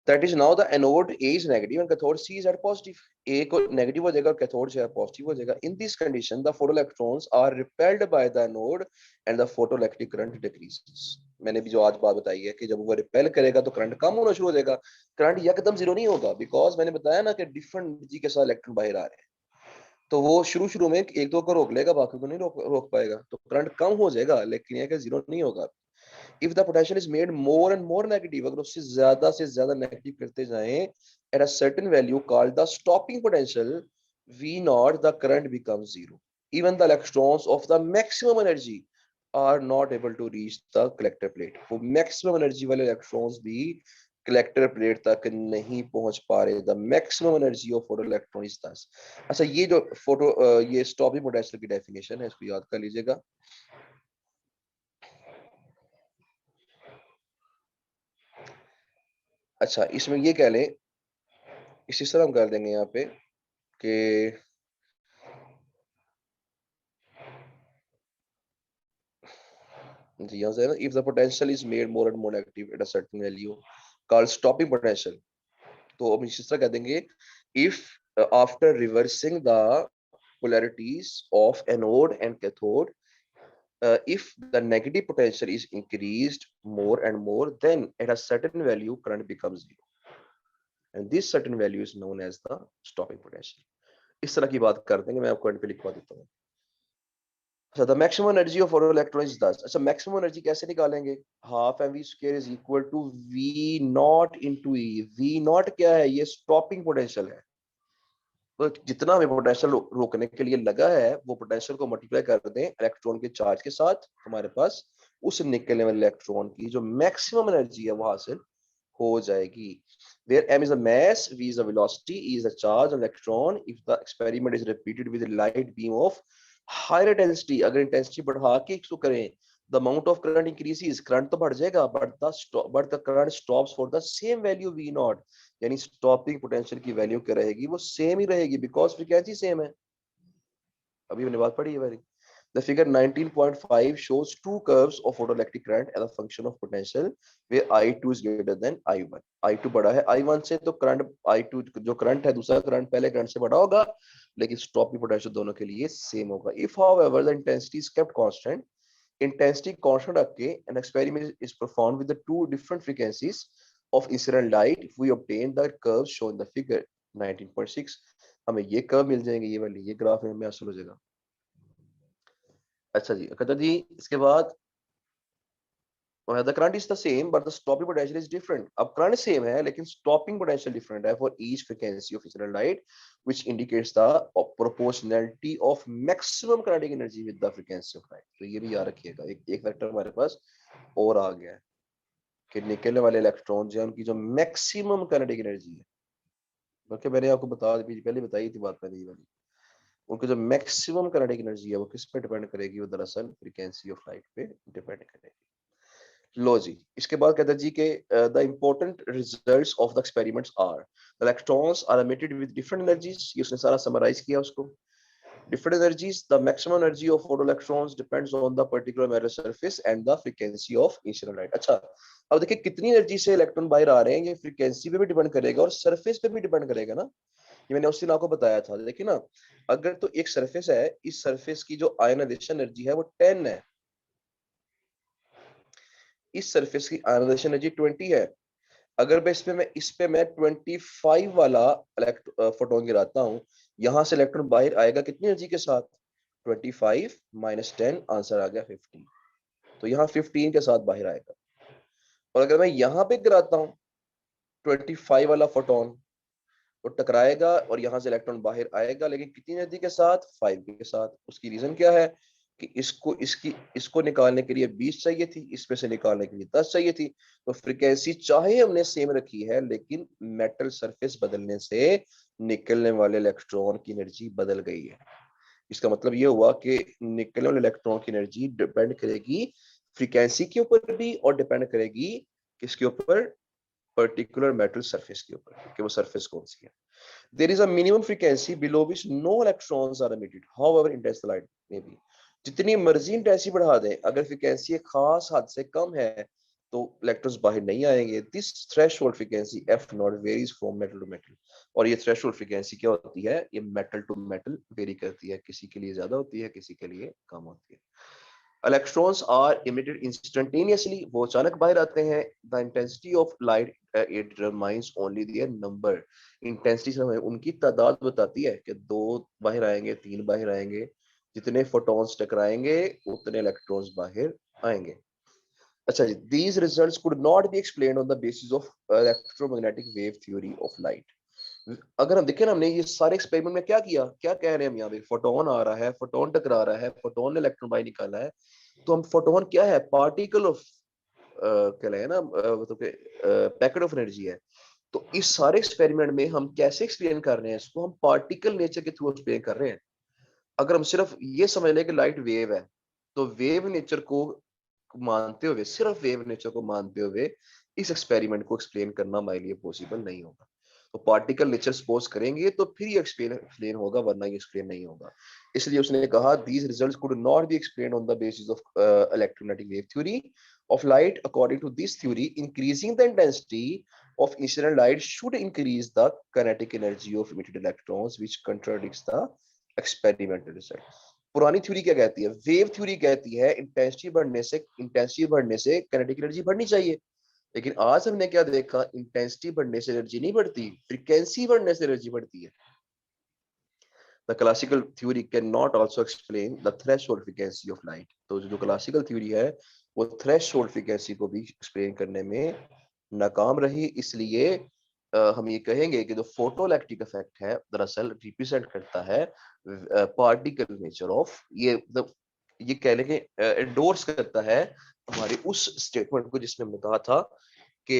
that is now the anode A is negative and cathode C is at positive. A को नेगेटिव हो जाएगा और कैथोड से पॉजिटिव हो जाएगा। In this condition the photoelectrons are repelled by the anode and the photoelectric current decreases. मैंने भी जो आज बात बताई है कि जब वो रिपेल करेगा तो करंट कम होना शुरू हो जाएगा। करंट यकदम जीरो नहीं होगा, बिकॉज मैंने बताया ना कि डिफरेंट एनर्जी के साथ इलेक्ट्रॉन बाहर आ रहे हैं। तो वो शुरू में एक दो को रोक लेगा, बाकी को नहीं रोक पाएगा, तो करंट कम हो जाएगा लेकिन ये कि जीरो नहीं होगा। If the potential is made more and more negative, अगर उससे से ज्यादा नेगेटिव करते जाएं at a certain value called the stopping potential V naught, the current becomes zero. Even the electrons of the maximum energy are not able to reach the collector plate. वो maximum energy वाले electrons भी collector plate तक नहीं पहुंच पा रहे। The maximum energy of photoelectron is thus. अच्छा, ये जो ये stopping potential की definition है, इसको याद कर लीजिएगा। अच्छा, इसमें ये कह लें, इसी तरह हम कर देंगे यहाँ पे कि जी यहाँ से ना, if the potential is made more and more negative at a certain value called stopping potential, तो हम इसी तरह कह देंगे if after reversing the polarities of anode and cathode, if the negative potential is increased more and more, then at a certain value current becomes zero, and this certain value is known as the stopping potential. इस तरह की बात कर देंगे, मैं आपको and पे लिखवा देता हूँ। अच्छा, the maximum energy of photoelectron is 10। अच्छा, maximum energy कैसे निकालेंगे? Half mv square is equal to v not into e। v not क्या है? ये स्टॉपिंग पोटेंशियल है। तो जितना हमें पोटेंशियल रोकने के लिए लगा है, वो पोटेंशियल को मल्टीप्लाई कर दें इलेक्ट्रॉन के चार्ज के साथ, हमारे पास उस निकलने वाले इलेक्ट्रॉन की जो मैक्सिमम एनर्जी है वो हासिल हो जाएगी। Where m is a mass, v is a velocity, e is a charge on electron. If the experiment is repeated with a light beam of higher intensity, अगर इंटेंसिटी बढ़ा के इसको करें, the amount of current increases, current तो बढ़ जाएगा, but the current stops for the same value v naught, यानी stopping potential की वैल्यू क्या रहेगी? वो सेम ही रहेगी, बिकॉज फ्रीक्वेंसी सेम है। अभी मैंने बात पढ़ी है वाली। The figure 19.5 shows two curves of photoelectric current as a function of potential where I2 is greater than I1. I2 बड़ा है I1 से, तो करंट I2 जो करंट है, दूसरा करंट पहले करंट से बड़ा होगा, लेकिन स्टॉपिंग पोटेंशियल दोनों के लिए सेम होगा। If however the intensity is kept constant, intensity constant रख के an experiment is performed with the two different frequencies of incident light, we obtain the curves shown in the figure 19.6। हमें ये curve मिल जाएंगे, ये वाली, ये graph में हासिल हो जाएगा। अच्छा जी, कहता जी इसके बाद the current is the same but the stopping potential is different। अब करंट सेम है लेकिन stopping potential different है for each frequency of incident light, which indicates the proportionality of maximum kinetic energy with the frequency of light। तो ये भी याद रखिएगा, एक फैक्टर हमारे पास और आ गया है कि निकलने वाले इलेक्ट्रॉन जो है उनकी जो मैक्सिमम काइनेटिक एनर्जी है, बल्कि मैंने आपको पहले बताई थी बात मैंने ये वाली, उनकी जो मैक्सिमम काइनेटिक एनर्जी है वो किस पे डिपेंड करेगी? वो दरअसल फ्रीक्वेंसी ऑफ लाइट पे डिपेंड करेगी। लो जी, इसके बाद कहता है जी कि the important results of the experiments are the electrons are emitted with different energies. ये उसने सारा समराइज किया उसको। different energies, the maximum energy of photoelectrons depends on the particular metal surface and the frequency of incident light। अच्छा, अब देखिए कितनी energy से इलेक्ट्रॉन बाहर आ रहे हैं, ये फ्रीक्वेंसी पे भी डिपेंड करेगा और सरफेस पे भी डिपेंड करेगा ना। ये मैंने उस दिन आपको बताया था। देखिए ना, अगर तो एक सरफेस है, इस सरफेस की जो आयनाइजेशन एनर्जी है वो 10 है, इस सरफेस की आयनाइजेशन एनर्जी 20 है। अगर मैं इस पे मैं 25 वाला फोटोन गिराता हूँ, यहां से इलेक्ट्रॉन बाहर आएगा कितनी एनर्जी के साथ? 25 माइनस 10, आंसर आ गया 15। तो यहाँ 15 के साथ बाहर आएगा। और अगर मैं यहाँ पे गिराता हूँ 25 वाला फोटोन, तो टकराएगा और यहाँ से इलेक्ट्रॉन बाहर आएगा, लेकिन कितनी एनर्जी के साथ? 5 के साथ। उसकी रीजन क्या है कि इसको निकालने के लिए 20 चाहिए थी, इसमें से निकालने के लिए 10 चाहिए थी। तो फ्रीक्वेंसी चाहे हमने सेम रखी है, लेकिन मेटल सरफेस बदलने से निकलने वाले इलेक्ट्रॉन की एनर्जी बदल गई है। इसका मतलब ये हुआ कि निकलने वाले इलेक्ट्रॉन की एनर्जी डिपेंड करेगी फ्रीक्वेंसी के ऊपर भी, और डिपेंड करेगी किसके ऊपर? पर्टिकुलर मेटल सरफेस के ऊपर, कि वो सरफेस कौन सी है। There is a minimum frequency below which no electrons are emitted, however intense the light may be। जितनी मर्जी इंटेंसिटी बढ़ा दें, अगर फ्रीक्वेंसी एक खास हद से कम है तो इलेक्ट्रॉन्स बाहर नहीं आएंगे। This threshold frequency F not varies from metal to metal. और ये थ्रेशोल्ड फ्रीक्वेंसी क्या होती है? ये मेटल टू मेटल वेरी करती है, किसी के लिए ज्यादा होती है, किसी के लिए कम होती है। इलेक्ट्रॉन्स आर इमिटेड इंस्टेंटेनियसली, वो अचानक बाहर आते हैं। The intensity of light it determines only their number, intensity से हमें उनकी तादाद बताती है कि 2 बाहर आएंगे, 3 बाहर आएंगे, जितने फोटॉन्स टकराएंगे उतने इलेक्ट्रॉन्स बाहर आएंगे। अच्छा जी, these results could not be explained on the basis of electromagnetic wave theory of light. अगर हम देखें ना, हमने ये सारे एक्सपेरिमेंट में क्या किया, क्या कह रहे हैं हम यहाँ पे, फोटोन आ रहा है, फोटोन टकरा रहा है, फोटोन ने इलेक्ट्रॉन बाहर निकाला है, तो हम फोटोन क्या है, पार्टिकल ऑफ कहलाए ना, मतलब पैकेट ऑफ एनर्जी है। तो इस सारे एक्सपेरिमेंट में हम कैसे एक्सप्लेन कर रहे हैं इसको, हम पार्टिकल नेचर के थ्रू एक्सप्लेन कर रहे हैं। अगर हम सिर्फ ये समझ लें कि लाइट वेव है, तो वेव नेचर को मानते हुए, सिर्फ वेव नेचर को मानते हुए इस एक्सपेरिमेंट को एक्सप्लेन करना हमारे लिए पॉसिबल नहीं होगा। तो पार्टिकल नेचर सपोज करेंगे तो फिर ये एक्सप्लेन होगा, वरना ये एक्सप्लेन नहीं होगा। इसलिए उसने कहा these results could not be explained on the basis of electromagnetic wave theory of light. According to this theory, increasing the intensity of incident light should increase the kinetic energy of emitted electrons, which contradicts the experimental result. पुरानी theory क्या कहती है, wave theory कहती है intensity बढ़ने से kinetic energy बढ़नी चाहिए। लेकिन आज हमने क्या देखा, इंटेंसिटी बढ़ने से एनर्जी नहीं बढ़ती, फ्रीक्वेंसी बढ़ने से एनर्जी बढ़ती है। The classical theory cannot also explain the threshold frequency of light. तो जो क्लासिकल थ्योरी है वो थ्रेशोल्ड फ्रीक्वेंसी को भी एक्सप्लेन करने में नाकाम रही। इसलिए हम ये कहेंगे कि जो फोटो इलेक्ट्रिक इफेक्ट है दरअसल रिप्रेजेंट करता है पार्टिकल नेचर ऑफ, ये कह लें कि एंडोर्स करता है हमारी उस स्टेटमेंट को जिसमें हमने कहा था कि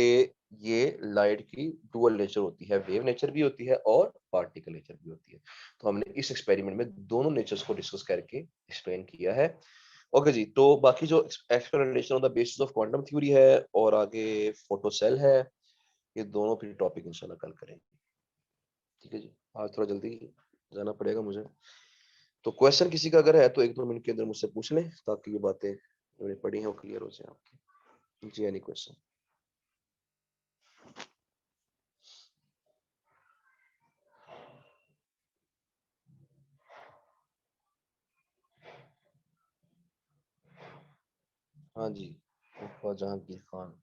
ये लाइट की डुअल नेचर होती है, वेव नेचर भी होती है और पार्टिकल नेचर भी होती है। तो हमने इस एक्सपेरिमेंट में दोनों नेचर्स को डिस्कस करके एक्सप्लेन किया है। ओके जी, तो बाकी जो explanation on the basis of quantum theory है और आगे फोटो सेल है, ये दोनों फिर टॉपिक इंशाल्लाह कल करेंगे। ठीक है जी, आज थोड़ा जल्दी जाना पड़ेगा मुझे, तो क्वेश्चन किसी का अगर है तो 1-2 मिनट के अंदर मुझसे पूछ लें, ताकि ये बातें जो मैंने पढ़ी हैं वो क्लियर हो जाए आपकी। जी, एनी क्वेश्चन? हाँ जी, जहांगीर खान।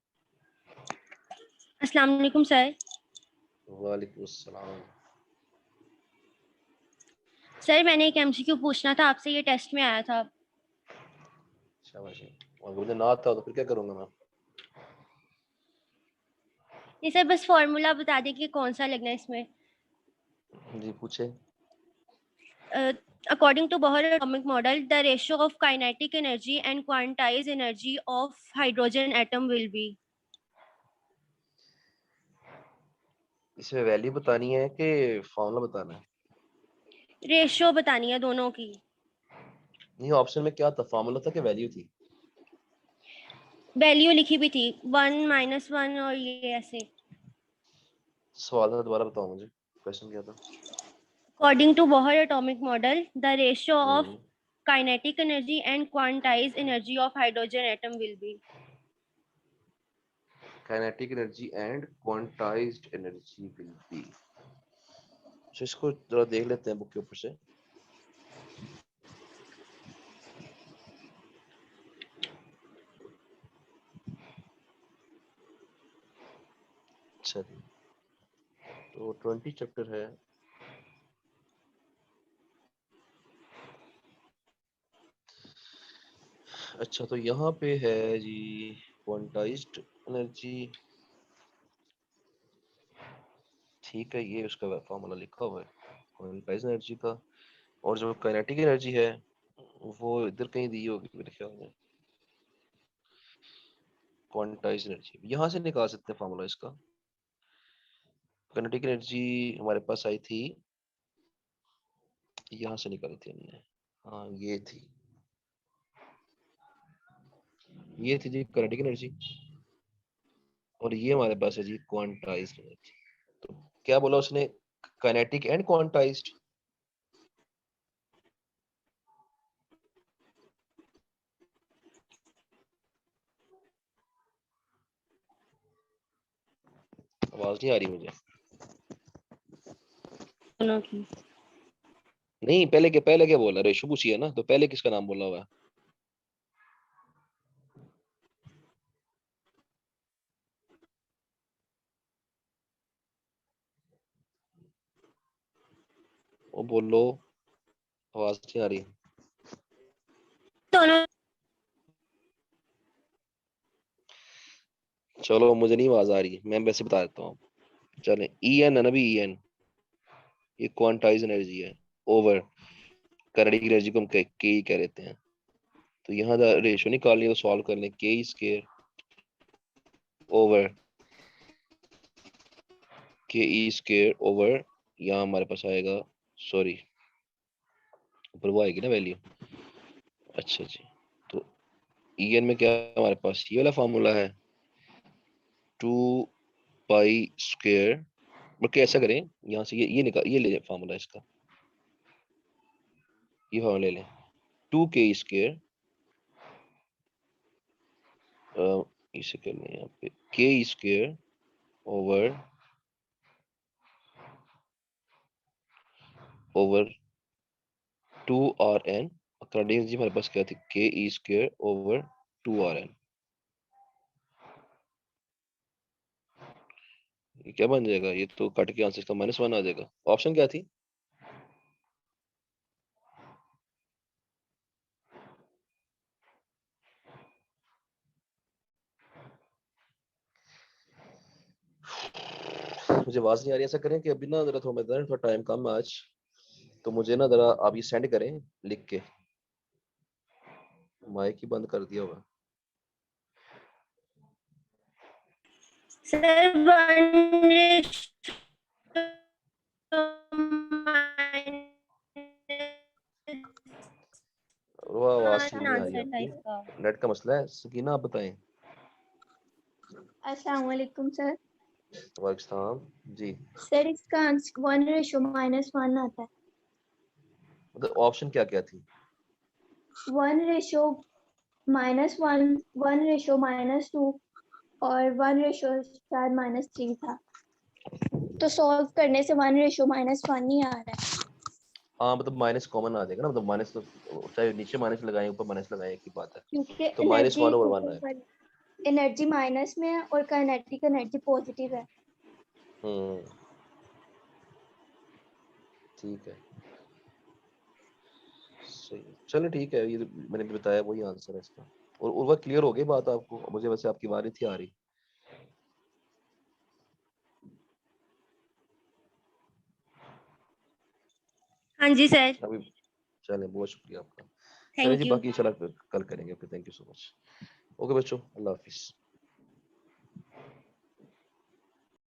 अस्सलाम वालेकुम सर। वालेकुम अस्सलाम। सर मैंने एक एमसीक्यू पूछना था आपसे, ये टेस्ट में आया था। शाबाश। और मुझे ना आता तो फिर क्या करूंगा मैं? ये सर बस फॉर्मूला बता दें कि कौन सा लगना है इसमें। जी पूछे। According to Bohr atomic model, the ratio of kinetic energy and quantized energy of hydrogen atom will be। इसमें वैल्यू बतानी है कि फॉर्मूला बताना है? रेशियो बतानी है दोनों की। नहीं, ऑप्शन में क्या था, फॉर्मूला था कि वैल्यू थी? वैल्यू लिखी भी थी 1 - 1 और ये ऐसे। सवाल था, दोबारा बताओ मुझे, क्वेश्चन क्या था? According to Bohr atomic model, the ratio of hmm, kinetic energy and quantized energy of hydrogen atom will be। Kinetic energy and quantized energy will be. तो इसको जरा देख लेते हैं बुक के ऊपर से। अच्छा जी, तो 20 चैप्टर है। अच्छा, तो यहाँ पे है जी क्वांटाइज्ड एनर्जी, ठीक है, ये उसका फॉर्मूला लिखा हुआ है क्वांटाइज्ड एनर्जी का। और जो काइनेटिक एनर्जी है वो इधर कहीं दी होगी मेरे ख्याल में। क्वांटाइज्ड एनर्जी यहाँ से निकाल सकते हैं फॉर्मूला इसका। काइनेटिक एनर्जी हमारे पास आई थी, यहाँ से निकाली थी हमने। हाँ, ये थी जी काइनेटिक एनर्जी, और ये हमारे पास है जी क्वांटाइज्ड एनर्जी। तो क्या बोला उसने, काइनेटिक एंड क्वांटाइज्ड? आवाज नहीं आ रही मुझे। दोनों की। नहीं, पहले क्या बोला, रेशो पूछी है ना, तो पहले किसका नाम बोला हुआ है? वो बोलो, आवाज नहीं आ रही। दोनों चलो मुझे नहीं आवाज आ रही, मैं वैसे बता देता हूँ। चले, ई एन है ना भी, ई एन ये क्वांटाइज एनर्जी है ओवर काइनेटिक एनर्जी को हम के ही कह लेते हैं। तो यहाँ रेशियो निकालनी है तो सॉल्व कर लें, के स्क्वायर ओवर के ई स्क्वायर ओवर, यहाँ हमारे पास आएगा, सॉरी ऊपर वो आएगी ना वैल्यू। अच्छा जी, तो ई एन में क्या हमारे पास ये वाला फार्मूला है 2 पाई स्क्वायर, बल्कि ऐसा करें यहाँ से ये निकाल, ये ले लें फार्मूला इसका, ये फार्मूला ले लें 2 के स्क्वायर, इसे कर लें यहाँ पे K square over 2 R N, according जी हमारे पास क्या थी, K E square over 2 R N. ये क्या बन जाएगा, ये तो कट के आंसर का -1 आ जाएगा। ऑप्शन क्या थी? मुझे आवाज नहीं आ रही। ऐसा करें कि अभी ना जरा थोड़ा टाइम कम है आज, तो मुझे ना जरा आप ये सेंड करें लिख के। माइक ही बंद कर दिया होगा। सर 1 वो आवाज ठीक नहीं आ रही आंसर था आपकी, इसका। नेट का मसला है। सकीना आप बताएं। अस्सलाम वालेकुम सर। वालेकुम सलाम जी। सर इसका आंसर 1:-1 आता है। मतलब ऑप्शन क्या क्या थी? 1:-1, 1:-2 और 1:3 था। तो सॉल्व करने से 1:-1 ही आ रहा है। हाँ मतलब माइनस कॉमन आ जाएगा ना, मतलब माइनस तो चाहे नीचे माइनस लगाएं ऊपर माइनस लगाएं एक ही बात है। क्योंकि तो -1/1 है। एनर्जी माइनस में है और काइनेटिक एनर्जी पॉजिटिव है। ठीक है, सही। चलो ठीक है, ये मैंने भी बताया वही आंसर है इसका। और वो क्लियर हो गई बात आपको? मुझे वैसे आपकी बात नहीं थी आ रही। हाँ जी सर, अभी चले, बहुत शुक्रिया आपका। चलिए थैंक जी, यू। बाकी इंशाल्लाह कल करेंगे। Okay, thank you so much. Okay बच्चों, अल्लाह हाफिज।